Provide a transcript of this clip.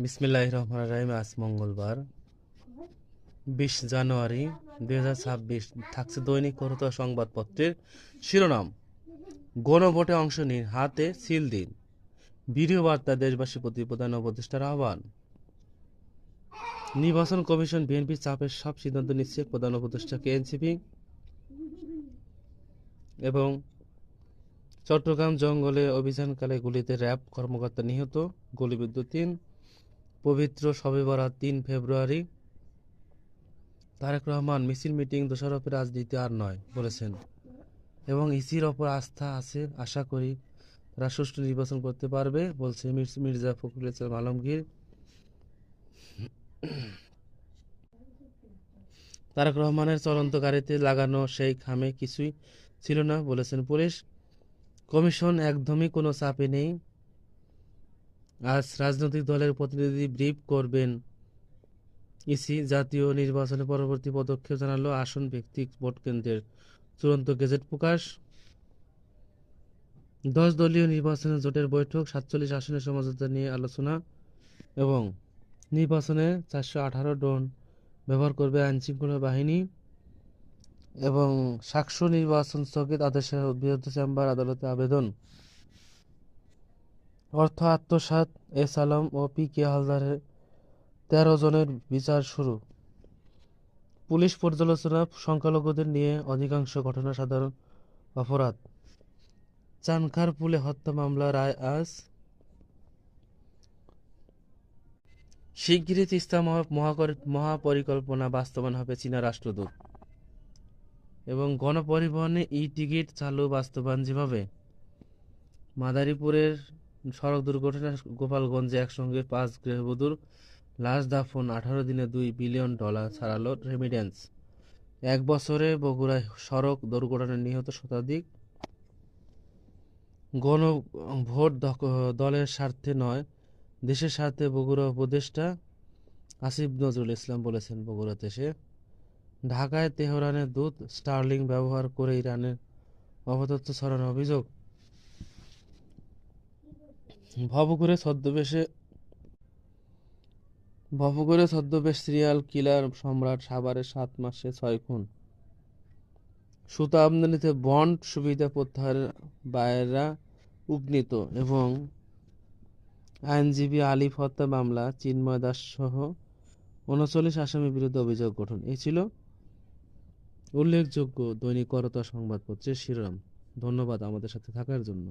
বিসমিল্লাহির রহমানির রহিম। আজ মঙ্গলবার 20 জানুয়ারি 2026। থাকছে দৈনিক করতোয়া সংবাদপত্রের শিরোনাম: গণভোটে অংশ নিন, হাতে সিল দিন। ভিডিও বার্তা দেশবাসীর প্রতি প্রধান উপদেষ্টার আহ্বান। নির্বাচন কমিশন বিএনপির চাপে সব সিদ্ধান্ত নিচ্ছে, প্রধান উপদেষ্টাকে এনসিপি। এবং চট্টগ্রাম জঙ্গলে অভিযানকালে গুলিতে র্যাব কর্মকর্তা নিহত, গুলিবিদ্ধ 3। পবিত্র শবে বরাত 3 ফেব্রুয়ারি। তারেক রহমান মিছিল মিটিং দোষারোপের রাজনীতি আর নয় বলেছেন এবং ইসির ওপর আস্থা আছে, আশা করি তারা সুষ্ঠু নির্বাচন করতে পারবে বলছে মির্জা ফখরুল ইসলাম আলমগীর। তারেক রহমানের চলন্ত গাড়িতে লাগানো সেই খামে কিছুই ছিল না বলেছেন পুলিশ। কমিশন একদমই কোনো চাপে নেই। আজ রাজনৈতিক দলের প্রতিনিধি ব্রিফ করবেন ইসি। জাতীয় নির্বাচনে পরবর্তী পদক্ষেপ জানালো আসন ভিত্তিক ভোট কেন্দ্রের চূড়ান্ত গেজেট প্রকাশ। 10 দলীয় নির্বাচনে জোটের বৈঠক, 47 আসনের সমঝোতা নিয়ে আলোচনা এবং নির্বাচনে 418 ড্রোন ব্যবহার করবে আইনশৃঙ্খলা বাহিনী এবং সাকসু নির্বাচন স্থগিত আদেশের বিরুদ্ধে চেম্বার আদালতে আবেদন। অর্থ আত্মসাৎ এস আলম ও পি কে হালদারের 13 জনের বিচার শুরু। পুলিশ পর্যালোচনা, সংখ্যালঘুদের নিয়ে অধিকাংশ ঘটনা সাধারণ অপরাধ। চানখারপুলে হত্যা মামলা রায় আজ। শিগগিরই তিস্তা মহাপরিকল্পনা বাস্তবায়ন হবে চীনা রাষ্ট্রদূত। এবং গণপরিবহনে টিকিট চালু বাস্তবায়ন যেভাবে। মাদারীপুরের সড়ক দুর্ঘটনা, গোপালগঞ্জে একসঙ্গে 5 গৃহবধূর লাশ দাফন, 18 দিনে $2 বিলিয়ন ছাড়ালো রেমিডেন্স। 1 বছরে বগুড়ায় সড়ক দুর্ঘটনায় নিহত শতাধিক। গণভোট দলের স্বার্থে নয়, দেশের স্বার্থে বগুড়া উপদেষ্টা আসিফ নজরুল ইসলাম বলেছেন বগুড়াতে এসে। ঢাকায় তেহরানের দূত স্টার্লিং ব্যবহার করে ইরানের অপতথ্য ছড়ানোর অভিযোগ। ভবঘুরে ছদ্মবেশ সিরিয়াল কিলার সম্রাট সাভারে 7 মাসে 6 খুন। সুতা আমদানিতে বন্ড সুবিধা প্রত্যাহারের বায়েরা উগ্নিত এবং আইনজীবী আলিফ হত্যা মামলা চিন্ময় দাস সহ 39 আসামির বিরুদ্ধে অভিযোগ গঠন। এই ছিল উল্লেখযোগ্য দৈনিক করতোয়া সংবাদপত্রের শিরোনাম। ধন্যবাদ আমাদের সাথে থাকার জন্য।